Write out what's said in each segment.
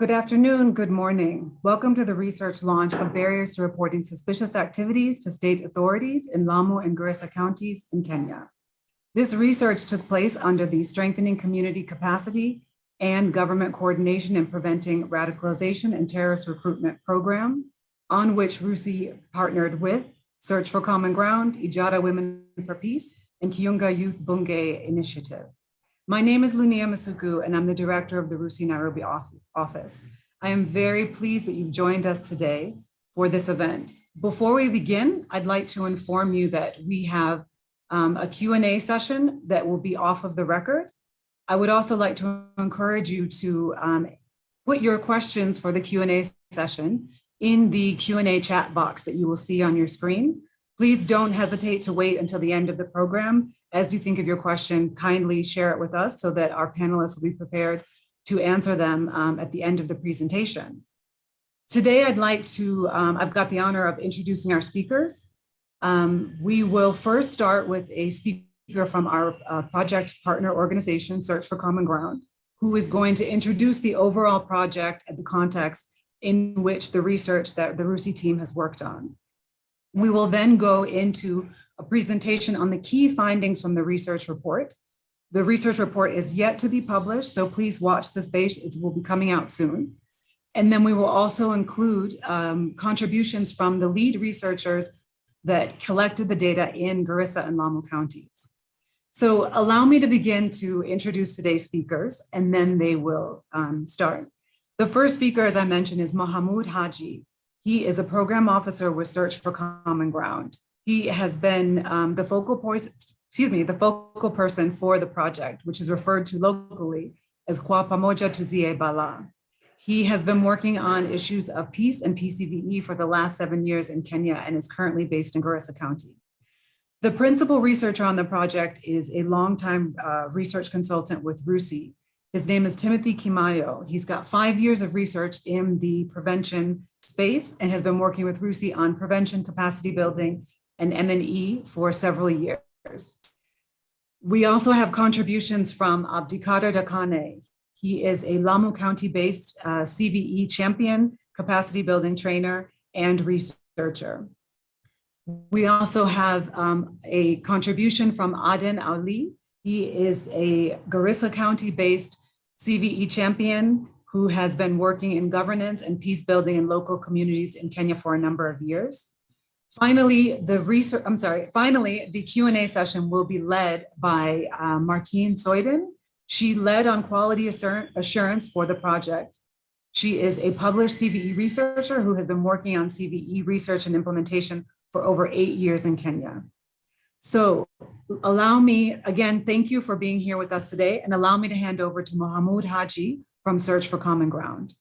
Good afternoon, good morning. Welcome to the research launch of Barriers to Reporting Suspicious Activities to State Authorities in Lamu and Garissa counties in Kenya. This research took place under the Strengthening Community Capacity and Government Coordination in Preventing Radicalization and Terrorist Recruitment program, on which RUSI partnered with Search for Common Ground, Ijara Women for Peace, and Kiunga Youth Bunge Initiative. My name is Lunia Masuku, and I'm the director of the RUSI Nairobi office. I am very pleased that you've joined us today for this event. Before we begin, I'd like to inform you that we have a Q&A session that will be off of the record. I would also like to encourage you to put your questions for the Q&A session in the Q&A chat box that you will see on your screen. Please don't hesitate to wait until the end of the program. As you think of your question, kindly share it with us so that our panelists will be prepared to answer them at the end of the presentation. Today, I've got the honor of introducing our speakers. We will first start with a speaker from our project partner organization, Search for Common Ground, who is going to introduce the overall project and the context in which the research that the RUSI team has worked on. We will then go into a presentation on the key findings from the research report. The research report is yet to be published, so please watch this space. It will be coming out soon. And then we will also include contributions from the lead researchers that collected the data in Garissa and Lamu counties. So allow me to begin to introduce today's speakers, and then they will start. The first speaker, as I mentioned, is Mohamud Haji. He is a program officer with Search for Common Ground. He has been the focal person for the project, which is referred to locally as Kwa Pamoja Tuzie Bala. He has been working on issues of peace and PCVE for the last 7 years in Kenya and is currently based in Garissa County. The principal researcher on the project is a longtime research consultant with RUSI. His name is Timothy Kimayo. He's got 5 years of research in the prevention space and has been working with RUSI on prevention, capacity building, and M&E for several years. We also have contributions from Abdikader Dakane. He is a Lamu County-based CVE champion, capacity building trainer, and researcher. We also have a contribution from Aden Ali. He is a Garissa County-based CVE champion who has been working in governance and peace building in local communities in Kenya for a number of years. Finally, the Q&A session will be led by Martine Soyden. She led on quality assurance for the project. She is a published CVE researcher who has been working on CVE research and implementation for over 8 years in Kenya. So allow me, again, thank you for being here with us today, and allow me to hand over to Mohamud Haji from Search for Common Ground.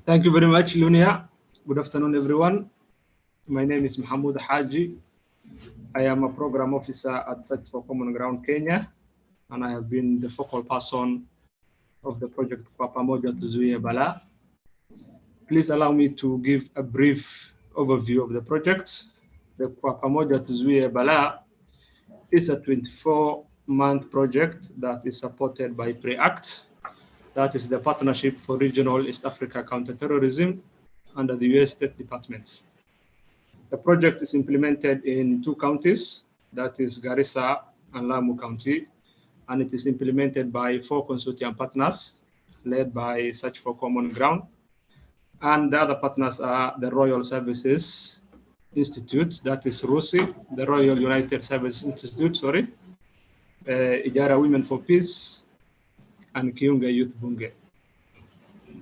Thank you very much, Lunia. Good afternoon, everyone. My name is Mohamud Haji. I am a program officer at Search for Common Ground, Kenya, and I have been the focal person of the project Kwa Pamoja Tuzuie Bala. Please allow me to give a brief overview of the project. The Kwa Pamoja Tuzuie Bala is a 24-month project that is supported by PREACT. That is the Partnership for Regional East Africa Counterterrorism under the US State Department. The project is implemented in 2 counties, that is Garissa and Lamu County, and it is implemented by 4 consortium partners led by Search for Common Ground. And the other partners are the Royal Services Institute, that is RUSI, the Royal United Services Institute, Ijara Women for Peace, and Kiunga Youth Bunge.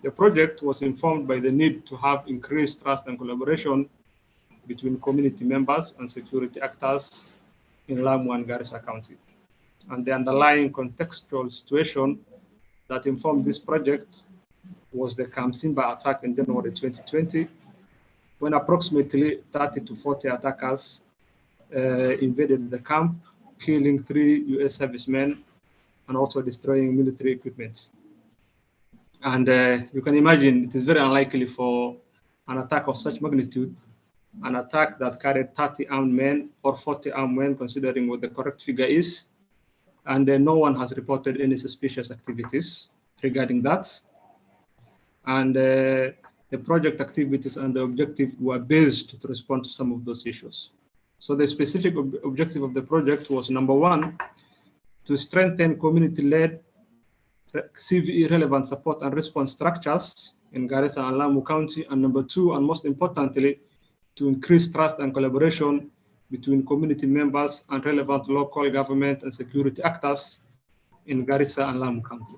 The project was informed by the need to have increased trust and collaboration between community members and security actors in Lamu and Garissa County. And the underlying contextual situation that informed this project was the Camp Simba attack in January 2020, when approximately 30 to 40 attackers invaded the camp, killing 3 US servicemen and also destroying military equipment. And you can imagine it is very unlikely for an attack of such magnitude, an attack that carried 30 armed men or 40 armed men, considering what the correct figure is, and no one has reported any suspicious activities regarding that. And the project activities and the objective were based to respond to some of those issues. So the specific objective of the project was, number one, to strengthen community-led CVE relevant support and response structures in Garissa and Lamu County, and number two, and most importantly, to increase trust and collaboration between community members and relevant local government and security actors in Garissa and Lamu County.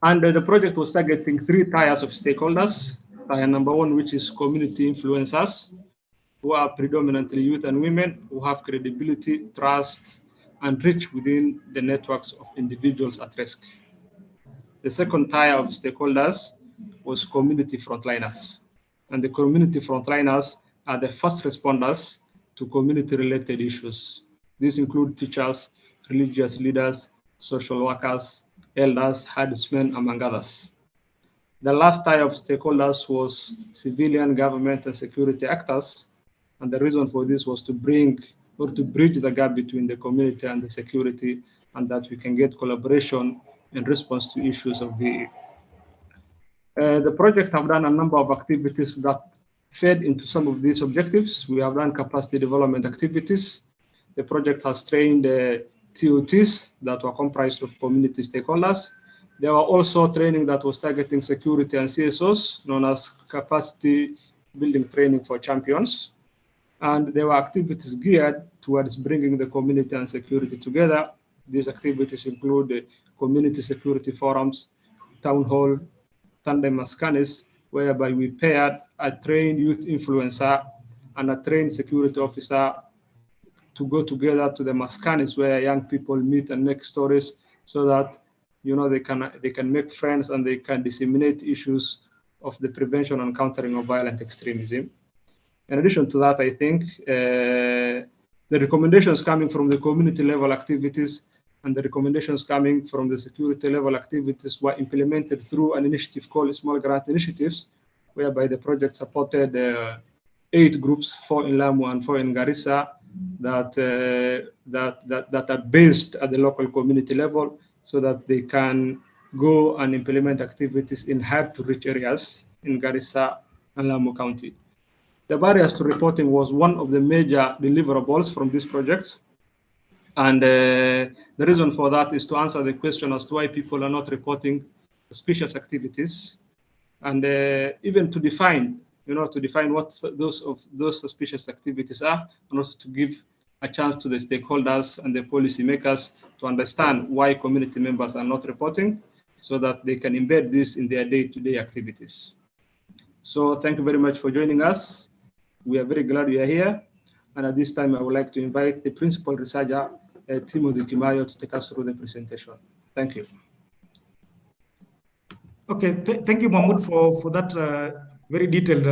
And the project was targeting 3 tiers of stakeholders. Tier number one, which is community influencers, who are predominantly youth and women who have credibility, trust, and reach within the networks of individuals at risk. The second tier of stakeholders was community frontliners. And the community frontliners are the first responders to community-related issues. These include teachers, religious leaders, social workers, elders, herdsmen, among others. The last tier of stakeholders was civilian, government, and security actors. And the reason for this was to bridge the gap between the community and the security, and that we can get collaboration in response to issues of VE. The project have done a number of activities that fed into some of these objectives. We have done capacity development activities. The project has trained TOTs that were comprised of community stakeholders. There were also training that was targeting security and CSOs, known as capacity building training for champions. And there were activities geared towards bringing the community and security together. These activities include community security forums, town hall, tandem maskanis, whereby we paired a trained youth influencer and a trained security officer to go together to the maskanis where young people meet and make stories, so that they can make friends and they can disseminate issues of the prevention and countering of violent extremism. In addition to that, I think the recommendations coming from the community level activities and the recommendations coming from the security level activities were implemented through an initiative called Small Grant Initiatives, whereby the project supported 8 groups, 4 in Lamu and 4 in Garissa, that are based at the local community level, so that they can go and implement activities in hard-to-reach areas in Garissa and Lamu County. The barriers to reporting was one of the major deliverables from this project. And the reason for that is to answer the question as to why people are not reporting suspicious activities, and even to define what those suspicious activities are, and also to give a chance to the stakeholders and the policymakers to understand why community members are not reporting, so that they can embed this in their day-to-day activities. So thank you very much for joining us. We are very glad you are here. And at this time, I would like to invite the principal researcher, Timothy Kimayo, to take us through the presentation. Thank you. Okay, thank you, Mahmoud, for that very detailed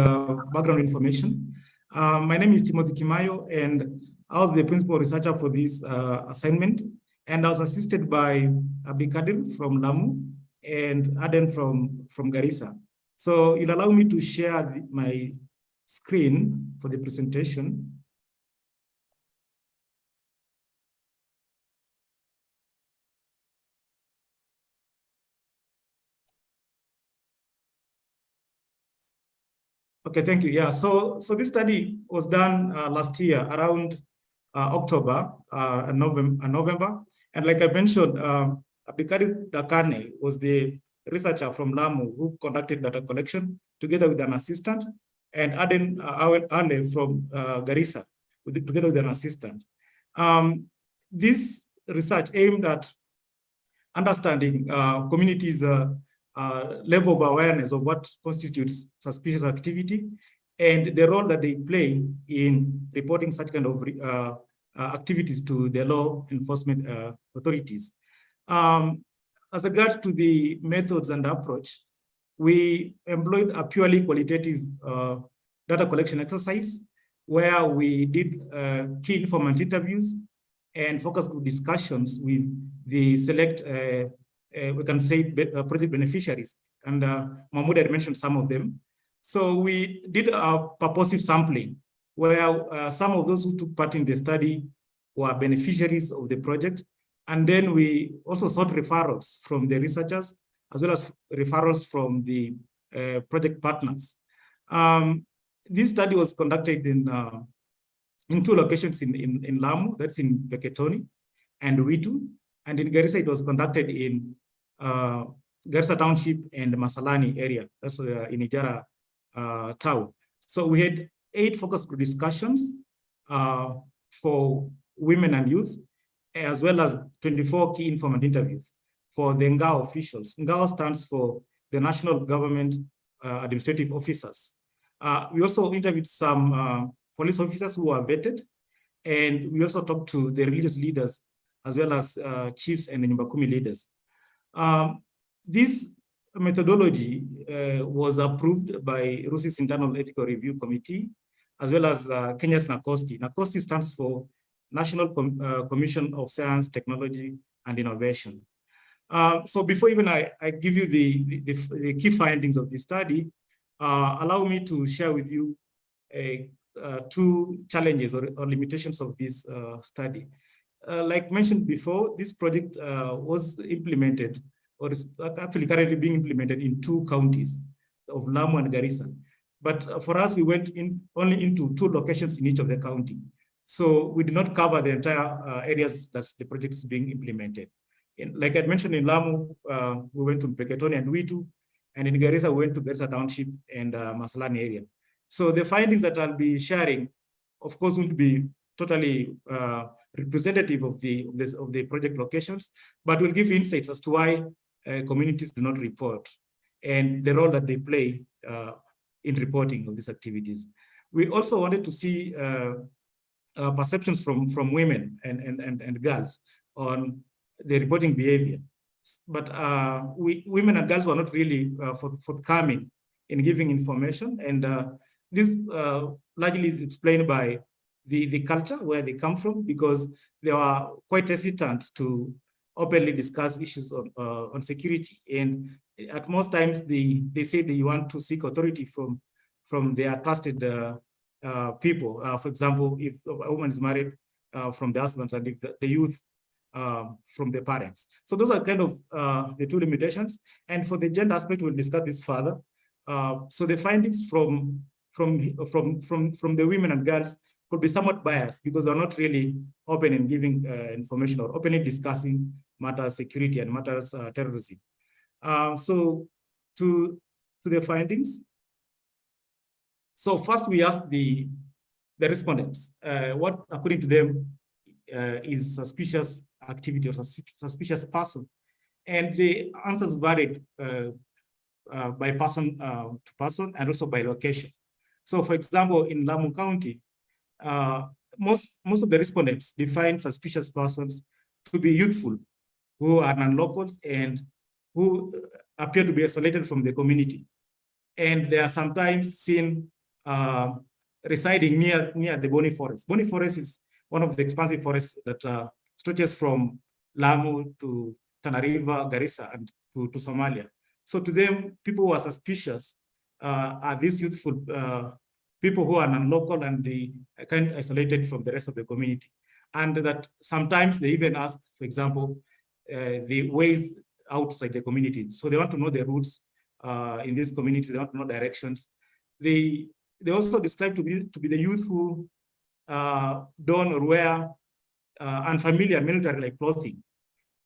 background information. My name is Timothy Kimayo, and I was the principal researcher for this assignment. And I was assisted by Abdikadir from Lamu and Aden from Garissa. So you'll allow me to share my screen for the presentation. Okay, thank you. Yeah, so this study was done last year around October and November. And like I mentioned, Abdikadir Dakane was the researcher from Lamu who conducted data collection together with an assistant, and Aden Ale from Garissa together with an assistant. This research aimed at understanding communities' level of awareness of what constitutes suspicious activity and the role that they play in reporting such kind of activities to the law enforcement authorities. As regards to the methods and approach, we employed a purely qualitative data collection exercise where we did key informant interviews and focus group discussions with the select we can say project beneficiaries, and Mahmoud had mentioned some of them. So we did a purposive sampling where some of those who took part in the study who are beneficiaries of the project. And then we also sought referrals from the researchers, as well as referrals from the project partners. This study was conducted in 2 locations in Lamu, that's in Peketoni and Witu. And in Garissa, it was conducted in Garissa Township and Masalani area, that's in Ijara town. So we had 8 focus group discussions for women and youth, as well as 24 key informant interviews for the NGAO officials. NGAO stands for the National Government Administrative Officers. We also interviewed some police officers who are vetted, and we also talked to the religious leaders, as well as chiefs and the Nyumbakumi leaders. This methodology was approved by RUSI's Internal Ethical Review Committee, as well as Kenya's NACOSTI. NACOSTI stands for National Commission of Science, Technology, and Innovation. So before even I give you the key findings of the study, allow me to share with you 2 challenges or limitations of this study. Like mentioned before, this project was implemented, or is actually currently being implemented in 2 counties of Lamu and Garissa. But for us, we went only into 2 locations in each of the county. So we did not cover the entire areas that the project is being implemented. Like I mentioned, in Lamu, we went to Peketoni and Witu, and in Garissa, we went to Garissa Township and Masalani area. So the findings that I'll be sharing, of course, won't be totally representative of the project locations, but will give insights as to why communities do not report and the role that they play in reporting of these activities. We also wanted to see perceptions from women and girls on the reporting behavior. But women and girls were not really forthcoming in giving information. And this largely is explained by the culture where they come from, because they were quite hesitant to openly discuss issues on security. And at most times, they say they want to seek authority from their trusted people. For example, if a woman is married from the husbands, and if the youth from the parents. So those are kind of the 2 limitations. And for the gender aspect, we'll discuss this further. So the findings from the women and girls could be somewhat biased, because they're not really open in giving information or openly discussing matters security and matters terrorism. So to the findings. So first, we asked the respondents what, according to them, is suspicious activity or suspicious person. And the answers varied by person to person, and also by location. So for example, in Lamu County, most of the respondents defined suspicious persons to be youthful, who are non-locals and who appear to be isolated from the community. And they are sometimes seen residing near the Boni Forest. Boni Forest is one of the expansive forests that stretches from Lamu to Tana River, Garissa, and to Somalia. So to them, people who are suspicious are these youthful people who are non-local and they are kind of isolated from the rest of the community. And that sometimes they even ask, for example, the ways outside the community. So they want to know the routes in these communities, they want to know directions. They also describe to be the youth who don or wear unfamiliar military-like clothing.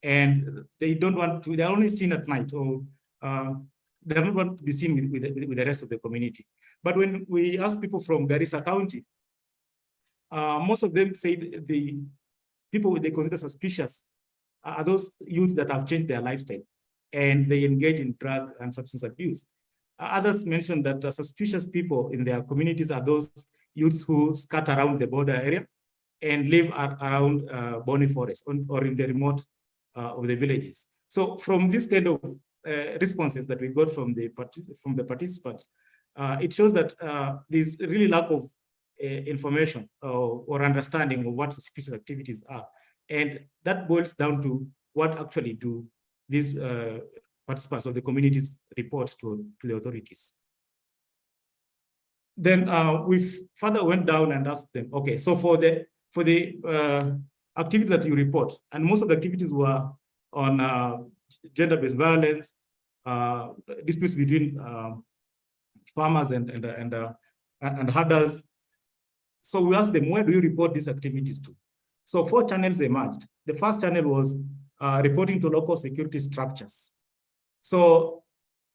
And they don't want to, they're only seen at night, or they don't want to be seen with the rest of the community. But when we ask people from Garissa County, most of them say the people they consider suspicious are those youth that have changed their lifestyle and they engage in drug and substance abuse. Others mentioned that suspicious people in their communities are those youths who skirt around the border area and live around Boni Forest or in the remote of the villages. So from this kind of responses that we got from the participants, it shows that there's really lack of information or understanding of what suspicious activities are. And that boils down to what actually do these participants of the communities report to the authorities. Then we further went down and asked them, okay, so for the activities that you report. And most of the activities were on gender-based violence, disputes between farmers and herders. So we asked them, where do you report these activities to? So 4 channels emerged. The first channel was reporting to local security structures. So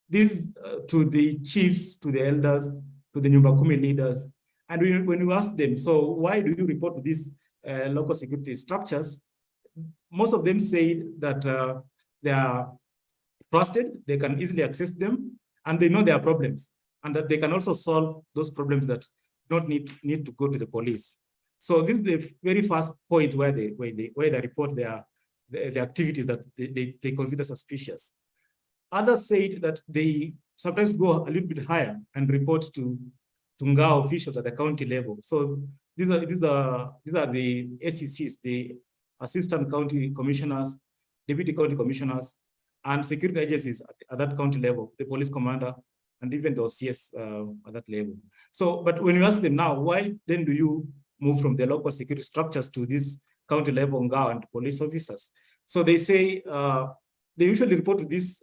this to the chiefs, to the elders, to the Nyumba Kumi leaders. And when we asked them, so why do you report to these local security structures? Most of them say that they are trusted, they can easily access them, and they know their problems, and that they can also solve those problems that don't need to go to the police. So this is the very first point where they report the activities that they consider suspicious. Others said that they sometimes go a little bit higher and report to Ngao officials at the county level. So these are the ACCs, the assistant county commissioners, deputy county commissioners, and security agencies at that county level, the police commander, and even the OCS at that level. So, but when you ask them now, why then do you move from the local security structures to this county level Ngao and police officers? So they say they usually report to these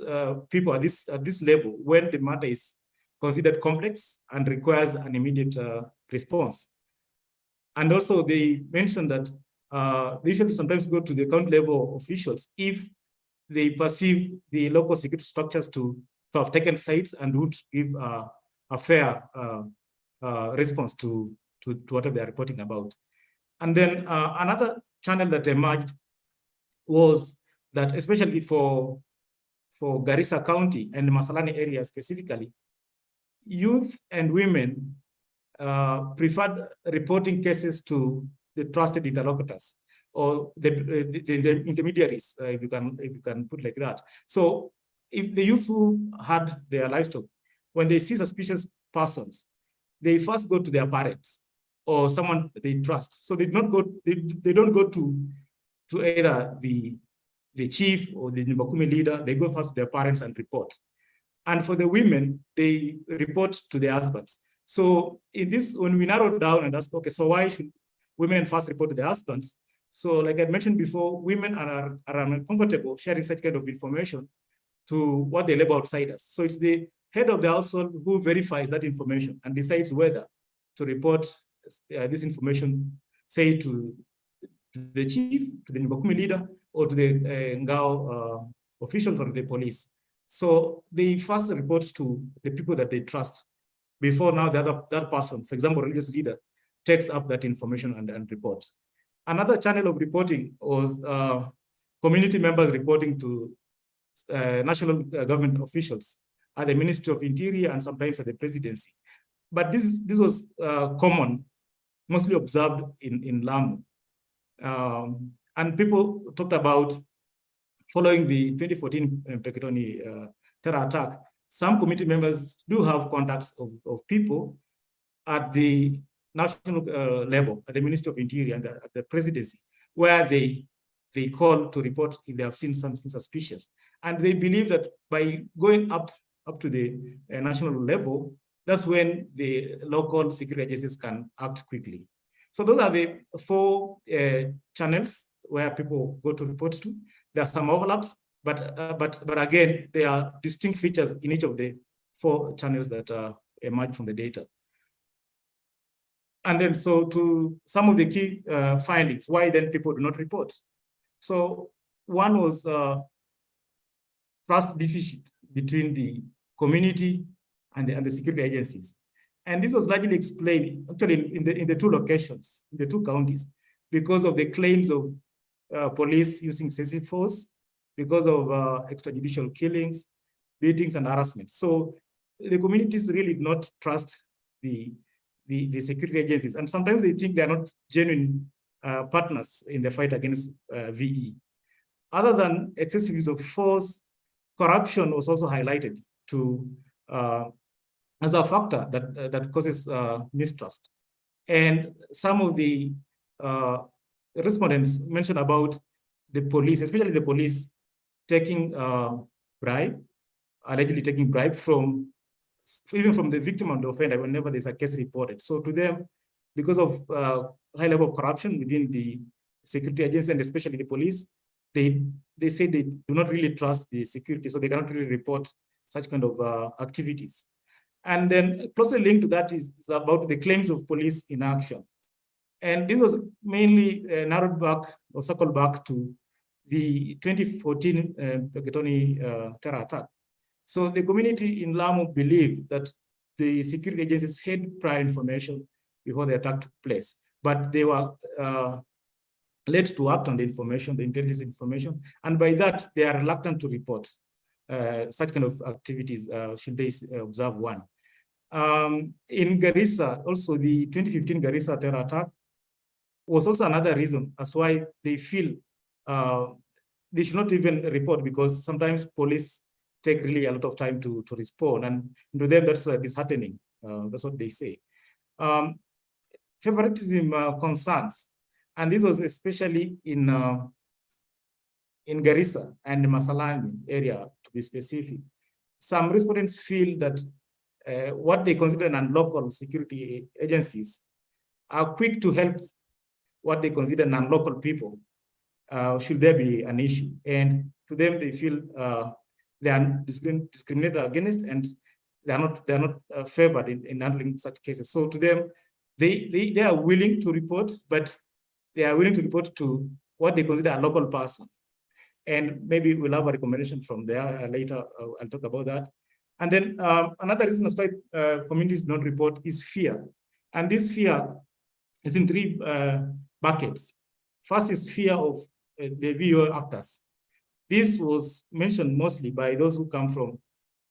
people at this level when the matter is considered complex and requires an immediate response. And also they mentioned that they usually sometimes go to the county level officials if they perceive the local security structures to have taken sides and would give a fair response to whatever they are reporting about. And then another channel that emerged was that, especially for Garissa County and Masalani area specifically, youth and women preferred reporting cases to the trusted interlocutors or the intermediaries, if you can put it like that. So if the youth who had their livestock, when they see suspicious persons, they first go to their parents or someone they trust. So they don't go to either the chief or the Nyumba Kumi leader. They go first to their parents and report. And for the women, they report to their husbands. So in this, when we narrowed down and asked, okay, so why should women first report to their husbands? So like I mentioned before, women are uncomfortable sharing such kind of information to what they label outsiders. So it's the head of the household who verifies that information and decides whether to report this information, say to the chief, to the Nyumba Kumi leader, or to the Ngao officials or the police. So they first report to the people that they trust before now that person, for example, religious leader, takes up that information and reports. Another channel of reporting was community members reporting to national government officials at the Ministry of Interior and sometimes at the presidency. But this was common, mostly observed in Lamu. And people talked about, following the 2014 Mpeketoni terror attack, some community members do have contacts of people at the national level, at the Ministry of Interior and at the presidency, where they call to report if they have seen something suspicious. And they believe that by going up to the national level, that's when the local security agencies can act quickly. So those are the 4 channels where people go to report to. There are some overlaps, but again, there are distinct features in each of the 4 channels that emerge from the data. And then, so to some of the key findings, why then people do not report? So one was trust deficit between the community and the security agencies. And this was largely explained actually in the 2 locations, in the 2 counties, because of the claims of police using excessive force, because of extrajudicial killings, beatings, and harassment. So the communities really do not trust the security agencies. And sometimes they think they're not genuine partners in the fight against VE. Other than excessive use of force, corruption was also highlighted as a factor that causes mistrust. And some of the respondents mentioned about the police, especially the police, taking bribe, allegedly taking bribe even from the victim and the offender whenever there's a case reported. So to them, because of high level of corruption within the security agencies, and especially the police, they say they do not really trust the security, so they cannot really report such kind of activities. And then closely linked to that is about the claims of police inaction. And this was mainly narrowed back or circled back to the 2014 Pakistani terror attack. So the community in Lamu believed that the security agencies had prior information before the attack took place, but they were led to act on the information, the intelligence information, and by that they are reluctant to report such kind of activities should they observe one. In Garissa, also the 2015 Garissa terror attack was also another reason as why they feel they should not even report, because sometimes police take really a lot of time to respond, and to them that's disheartening. That's what they say. Favoritism concerns, and this was especially in Garissa and Masalani area, to be specific. Some respondents feel that what they consider non-local security agencies are quick to help what they consider non-local people, should there be an issue. And to them, they feel they are discriminated against, and they are not favored in handling such cases. So to them, they are willing to report, but they are willing to report to what they consider a local person. And maybe we'll have a recommendation from there later. I'll talk about that. And then another reason as why communities don't report is fear. And this fear is in three buckets. First is fear of the VO actors. This was mentioned mostly by those who come from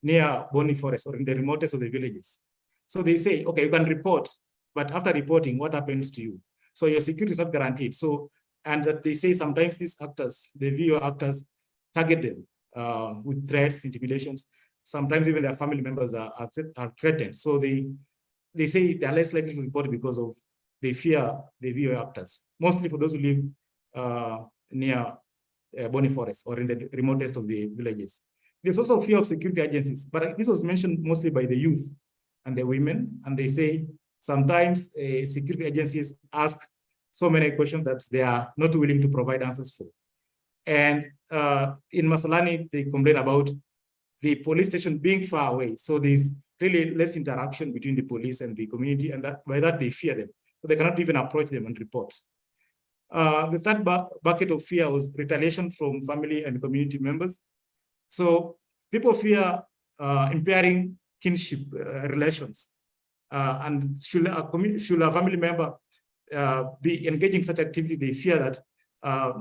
near Boni Forest or in the remotest of the villages. So they say, okay, you can report, but after reporting, what happens to you? So your security is not guaranteed. So, and that they say sometimes these actors, the VO actors, target them with threats, intimidations. Sometimes even their family members are threatened. So they say they are less likely to report because of they fear the VO actors, mostly for those who live near Boni Forest or in the remotest of the villages. There's also fear of security agencies, but this was mentioned mostly by the youth and the women, and they say sometimes security agencies ask so many questions that they are not willing to provide answers for. And in Masalani, they complain about the police station being far away. So there's really less interaction between the police and the community, and that by that they fear them. So they cannot even approach them and report. The third bucket of fear was retaliation from family and community members. So people fear impairing kinship relations. And should a family member be engaging such activity, they fear that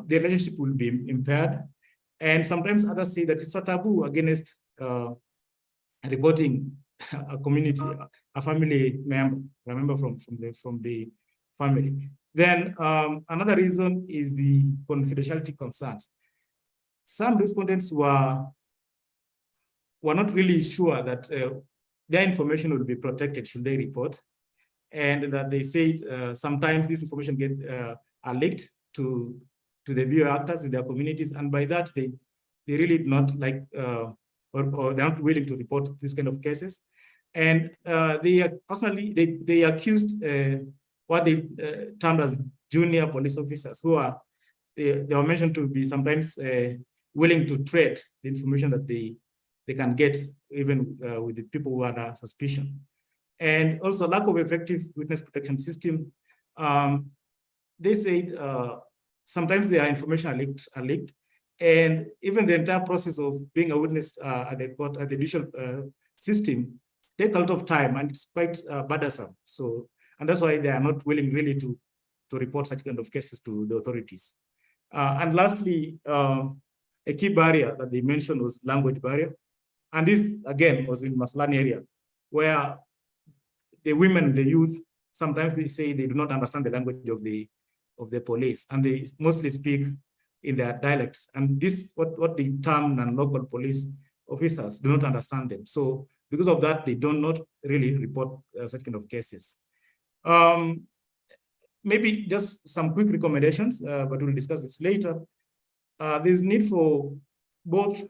the relationship will be impaired. And sometimes others say that it's a taboo against reporting a community, a family member from the family. Then another reason is the confidentiality concerns. Some respondents were not really sure that their information will be protected should they report, and that they said sometimes this information are leaked to the VO actors in their communities, and by that they really do not like or they're not willing to report this kind of cases. And they accused what they termed as junior police officers, who are they were mentioned to be sometimes willing to trade the information that they can get even with the people who are under suspicion. And also lack of effective witness protection system. They said sometimes their information are leaked, and even the entire process of being a witness at the court, at the judicial system, takes a lot of time, and it's quite burdensome. So, and that's why they are not willing really to report such kind of cases to the authorities. And lastly, a key barrier that they mentioned was language barrier. And this, again, was in Maslani area, where the women, the youth, sometimes they say they do not understand the language of the police, and they mostly speak in their dialects. And this, what they term non-local police officers do not understand them. So because of that, they do not really report such kind of cases. Maybe just some quick recommendations, but we'll discuss this later. There's need for both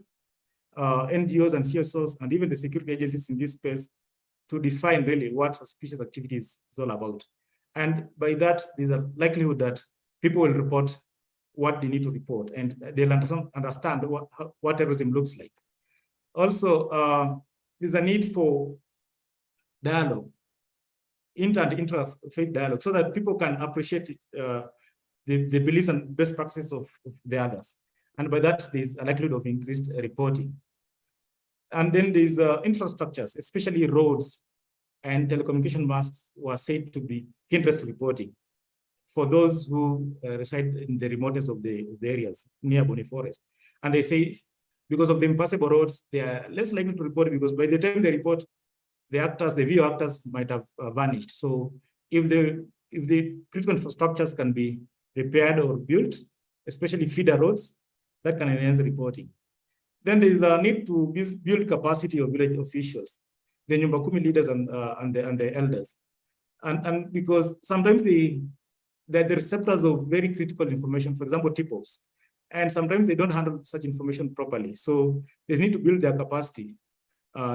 NGOs and CSOs and even the security agencies in this space to define really what suspicious activities is all about. And by that, there's a likelihood that people will report what they need to report, and they'll understand what terrorism looks like. Also, there's a need for dialogue, inter and intra-faith dialogue, so that people can appreciate the beliefs and best practices of the others. And by that, there's a likelihood of increased reporting. And then there's infrastructures, especially roads and telecommunication masts were said to be hindrance to reporting for those who reside in the remoteness of the areas near Boni Forest. And they say because of the impassable roads, they are less likely to report because by the time they report, the video actors might have vanished. So if the critical infrastructures can be repaired or built, especially feeder roads, that can enhance reporting. Then there is a need to build capacity of village officials, the Nyumba Kumi leaders and the elders. And because sometimes they're the receptors of very critical information, for example, tip-offs. And sometimes they don't handle such information properly. So they need to build their capacity,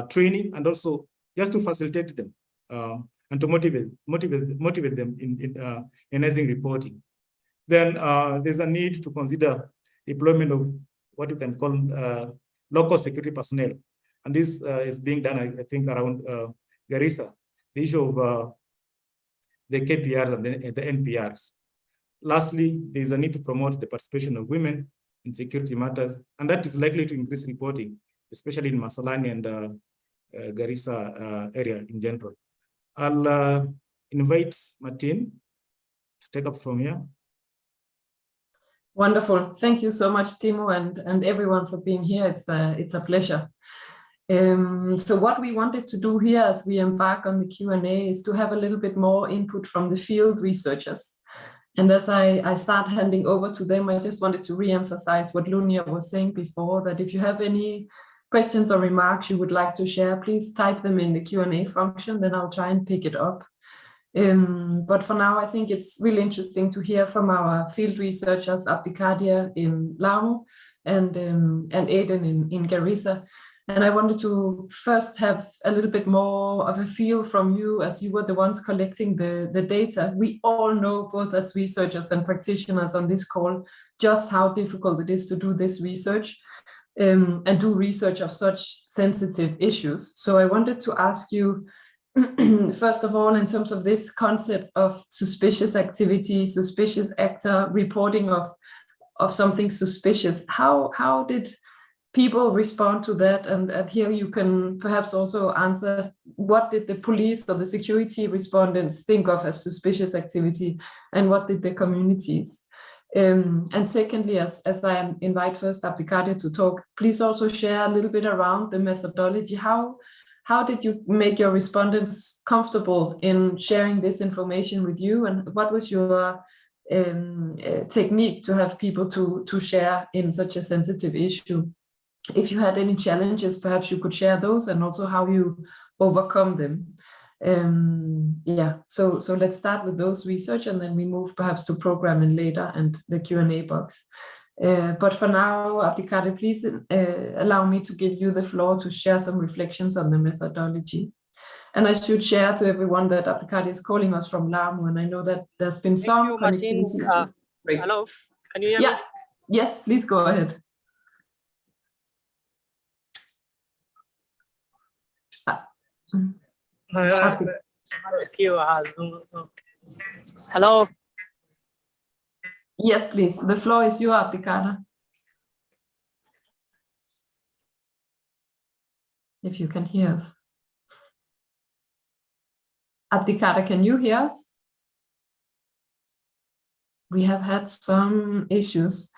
training, and also just to facilitate them and to motivate them in enhancing reporting. Then there's a need to consider deployment of what you can call local security personnel. And this is being done, I think, around Garissa, the issue of the KPRs and the NPRs. Lastly, there's a need to promote the participation of women in security matters, and that is likely to increase reporting, especially in Masalani and Garissa area in general. I'll invite Martin to take up from here. Wonderful. Thank you so much, Timo, and everyone for being here. It's a pleasure. So what we wanted to do here as we embark on the Q&A is to have a little bit more input from the field researchers. And as I start handing over to them, I just wanted to re-emphasize what Lunia was saying before, that if you have any questions or remarks you would like to share, please type them in the Q&A function, then I'll try and pick it up. But for now, I think it's really interesting to hear from our field researchers, Abdikadia in Lamu and Aiden in Garissa. And I wanted to first have a little bit more of a feel from you, as you were the ones collecting the data. We all know, both as researchers and practitioners on this call, just how difficult it is to do this research and do research of such sensitive issues. So I wanted to ask you, first of all, in terms of this concept of suspicious activity, suspicious actor, reporting of something suspicious, how did people respond to that? And here you can perhaps also answer, what did the police or the security respondents think of as suspicious activity, and what did the communities? And secondly, as I invite first Abdikadia to talk, please also share a little bit around the methodology. How did you make your respondents comfortable in sharing this information with you, and what was your technique to have people to share in such a sensitive issue? If you had any challenges, perhaps you could share those, and also how you overcome them. Yeah, so let's start with those research, and then we move perhaps to programming later and the Q&A box. But for now, Abdikadia, please allow me to give you the floor to share some reflections on the methodology. And I should share to everyone that Abdikadia is calling us from Lamu, and I know that there's been some connectivity. Hello, can you hear me? Yes, please go ahead. Hello. Yes, please. The floor is yours, Abdikadia. If you can hear us. Abdikadia, can you hear us? We have had some issues.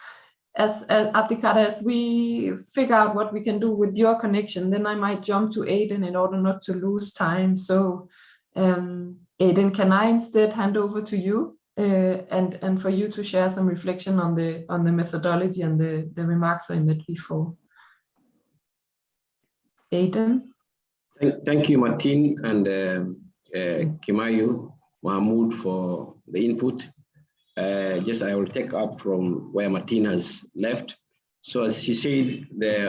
As Abdikadia, as we figure out what we can do with your connection, then I might jump to Aiden in order not to lose time. So Aiden, can I instead hand over to you and for you to share some reflection on the methodology and the remarks I made before? Aiden? Thank you, Martin and Kimayu, Mahmoud, for the input. I will take up from where Martin has left. So as she said,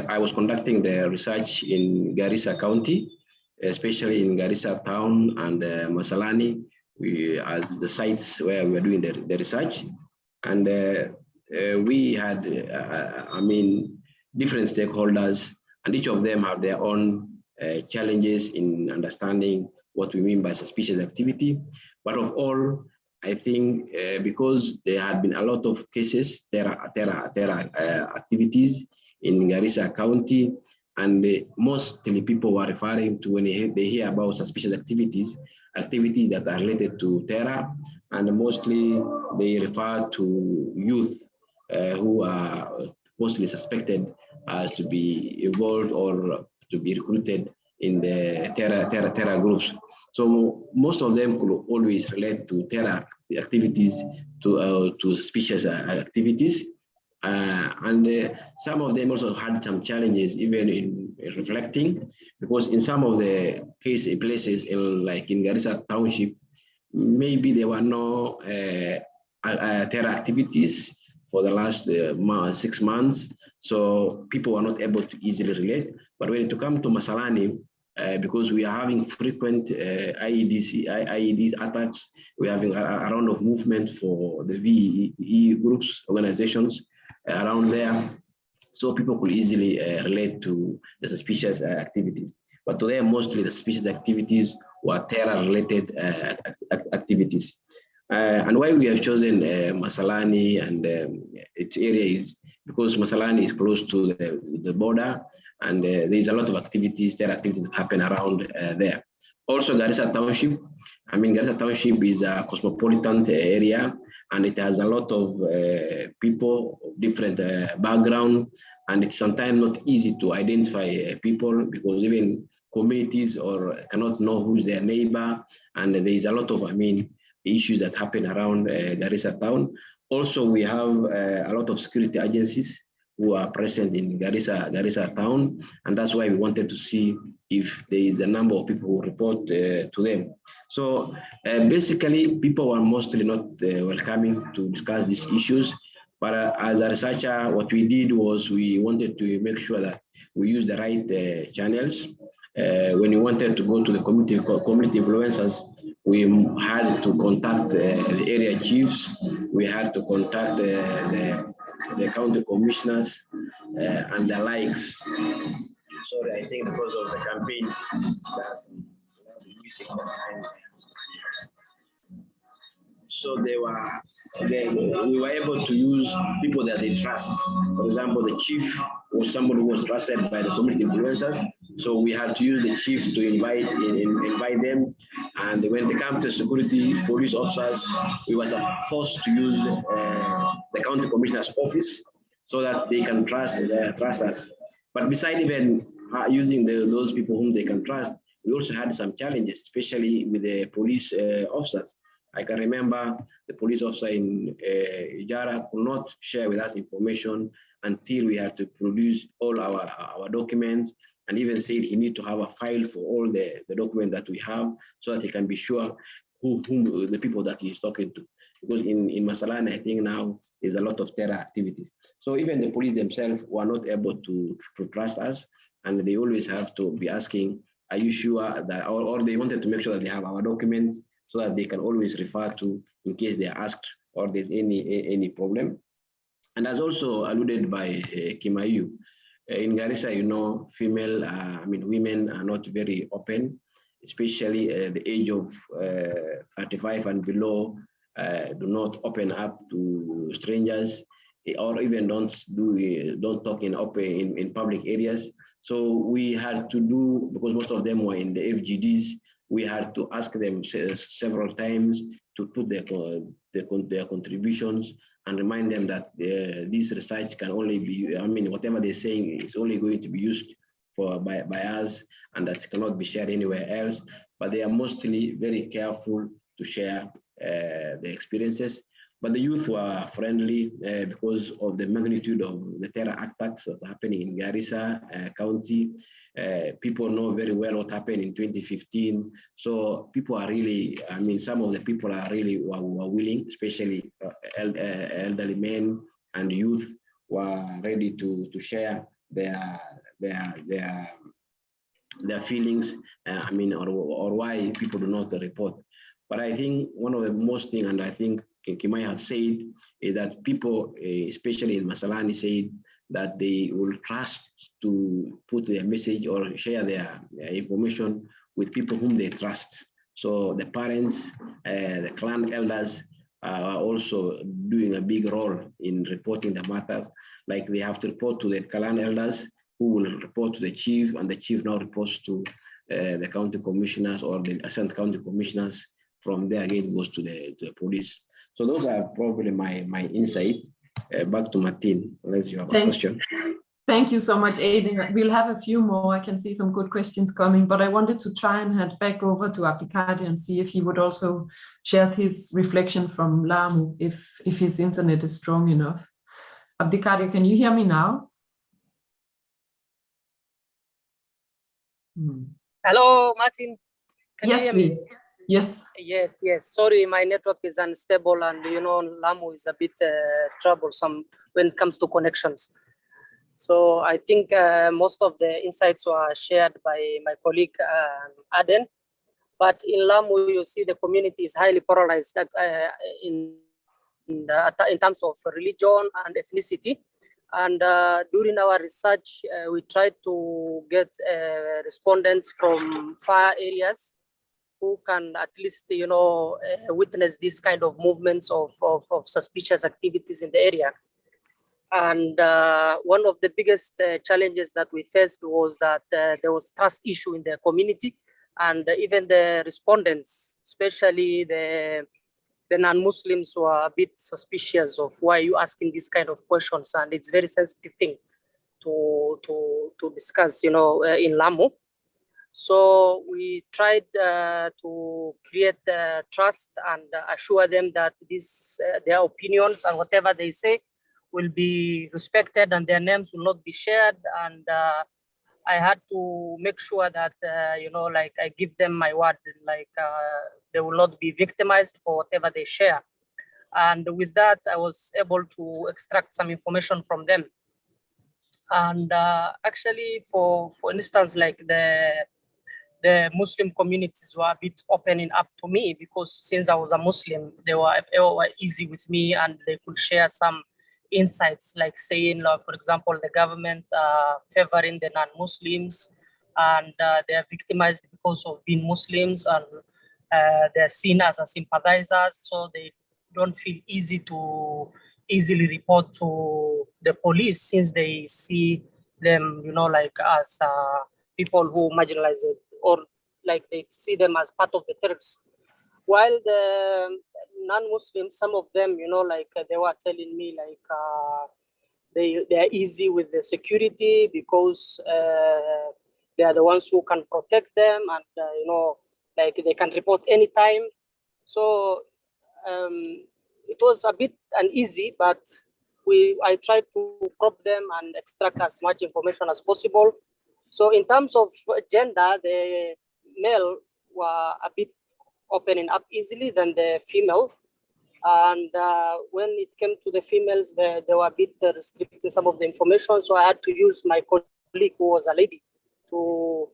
I was conducting the research in Garissa County, especially in Garissa town and Masalani, as the sites where we were doing the research. And we had, different stakeholders, and each of them have their own challenges in understanding what we mean by suspicious activity. But of all, I think because there had been a lot of cases, terror activities in Garissa County, and mostly people were referring to when they hear about suspicious activities that are related to terror, and mostly they refer to youth who are mostly suspected as to be involved or to be recruited in the terror groups. So most of them could always relate to terror activities, to suspicious activities. Some of them also had some challenges even in reflecting, because in some of the places, like in Garissa Township, maybe there were no terror activities for the last 6 months, so people were not able to easily relate. But when it comes to Masalani, because we are having frequent IED attacks, we're having a round of movement for the VE groups, organizations around there, so people could easily relate to the suspicious activities. But today, mostly the suspicious activities were terror-related activities. And why we have chosen Masalani and its area is because Masalani is close to the border, and there is a lot of activities, terror activities that happen around there. Also, Garissa Township. Garissa Township is a cosmopolitan area, and it has a lot of people of different background, and it's sometimes not easy to identify people, because even communities cannot know who's their neighbor, and there is a lot of issues that happen around Garissa town. Also, we have a lot of security agencies who are present in Garissa town, and that's why we wanted to see if there is a number of people who report to them. So basically, people were mostly not welcoming to discuss these issues. But as a researcher, what we did was we wanted to make sure that we use the right channels. When we wanted to go to the community influencers, we had to contact the area chiefs. We had to contact the county commissioners and the likes. Sorry, I think because of the campaigns, that's music behind. So we were able to use people that they trust. For example, the chief was somebody who was trusted by the community influencers. So we had to use the chief to invite them. And when it comes to security, police officers, we were forced to use the county commissioner's office so that they can trust us. But besides even using those people whom they can trust, we also had some challenges, especially with the police officers. I can remember the police officer in Ijara could not share with us information until we had to produce all our documents, and even said he needs to have a file for all the documents that we have so that he can be sure whom the people that he is talking to. Because in Masalani, I think now there's a lot of terror activities. So even the police themselves were not able to trust us, and they always have to be asking, are you sure that, or they wanted to make sure that they have our documents so that they can always refer to in case they are asked or there's any problem. And as also alluded by Kimayu, in Garissa, women are not very open, especially the age of 35 and below do not open up to strangers, or even don't talk in public areas. So we had to do, because most of them were in the FGDs, we had to ask them several times to put their contributions and remind them that this research can only be, whatever they're saying is only going to be used by us, and that cannot be shared anywhere else. But they are mostly very careful to share the experiences. But the youth were friendly because of the magnitude of the terror attacks that are happening in Garissa County. People know very well what happened in 2015. So people are really, some of the people are really were willing, especially elderly men and youth were ready to share their feelings, or why people do not report. But I think one of the most thing, and I think Kimai have said, is that people, especially in Masalani, said that they will trust to put their message or share their information with people whom they trust. So the parents, the clan elders are also doing a big role in reporting the matters. Like they have to report to the clan elders, who will report to the chief, and the chief now reports to the county commissioners or the assistant county commissioners. From there again goes to the police. So those are probably my insight. Back to Martin, unless you have a question. Thank you so much, Aiden. We'll have a few more. I can see some good questions coming, but I wanted to try and hand back over to Abdikadi and see if he would also share his reflection from Lamu, if his internet is strong enough. Abdikadi, can you hear me now? Hello, Martin. Can yes, you hear please. me? Yes. Yes. Sorry, my network is unstable, and Lamu is a bit troublesome when it comes to connections. So I think most of the insights were shared by my colleague Aden. But in Lamu, you see the community is highly polarized in terms of religion and ethnicity. And during our research, we tried to get respondents from far areas who can at least, witness this kind of movements of suspicious activities in the area. And one of the biggest challenges that we faced was that there was trust issue in the community, and even the respondents, especially the non-Muslims, were a bit suspicious of why you asking these kind of questions, and it's very sensitive thing to discuss, in Lamu. So we tried to create trust and assure them that their opinions and whatever they say will be respected and their names will not be shared. And I had to make sure that, I give them my word, they will not be victimized for whatever they share. And with that, I was able to extract some information from them. And actually, for instance, like the Muslim communities were a bit opening up to me, because since I was a Muslim, they were easy with me, and they could share some insights, like saying, for example, the government favoring the non-Muslims, and they are victimized because of being Muslims, and they're seen as a sympathizers, so they don't feel easy to easily report to the police, since they see them, as people who marginalize it, or like they see them as part of the terrorists. While the non-Muslims, some of them, they were telling me they are easy with the security, because they are the ones who can protect them, and they can report anytime. So it was a bit uneasy, but I tried to probe them and extract as much information as possible. So in terms of gender, the male were a bit opening up easily than the female. And when it came to the females, they were a bit restricting some of the information. So I had to use my colleague, who was a lady, to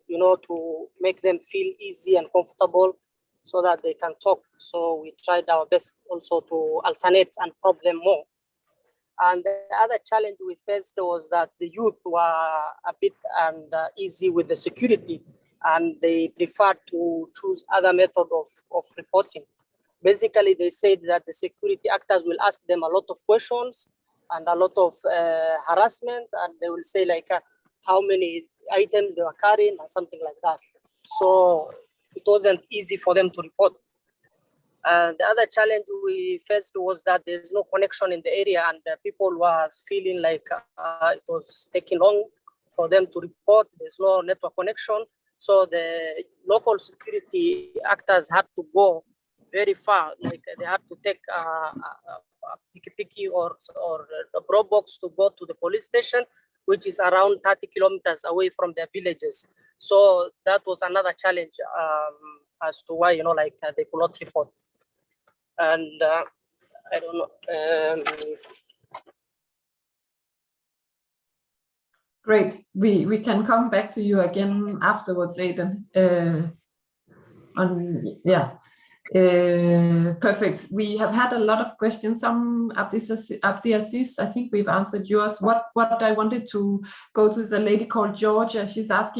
make them feel easy and comfortable so that they can talk. So we tried our best also to alternate and probe them more. And the other challenge we faced was that the youth were a bit easy with the security, and they preferred to choose other method of reporting. Basically, they said that the security actors will ask them a lot of questions and a lot of harassment, and they will say how many items they were carrying or something like that. So it wasn't easy for them to report. The other challenge we faced was that there's no connection in the area, and people were feeling like it was taking long for them to report. There's no network connection. So the local security actors had to go very far. Like they had to take a piki or a bro box to go to the police station, which is around 30 kilometers away from their villages. So that was another challenge as to why, they could not report. And I don't know. Great. We can come back to you again afterwards, Aiden. Perfect. We have had a lot of questions. Some Abdiaziz, I think we've answered yours. What I wanted to go to is a lady called Georgia. She's asking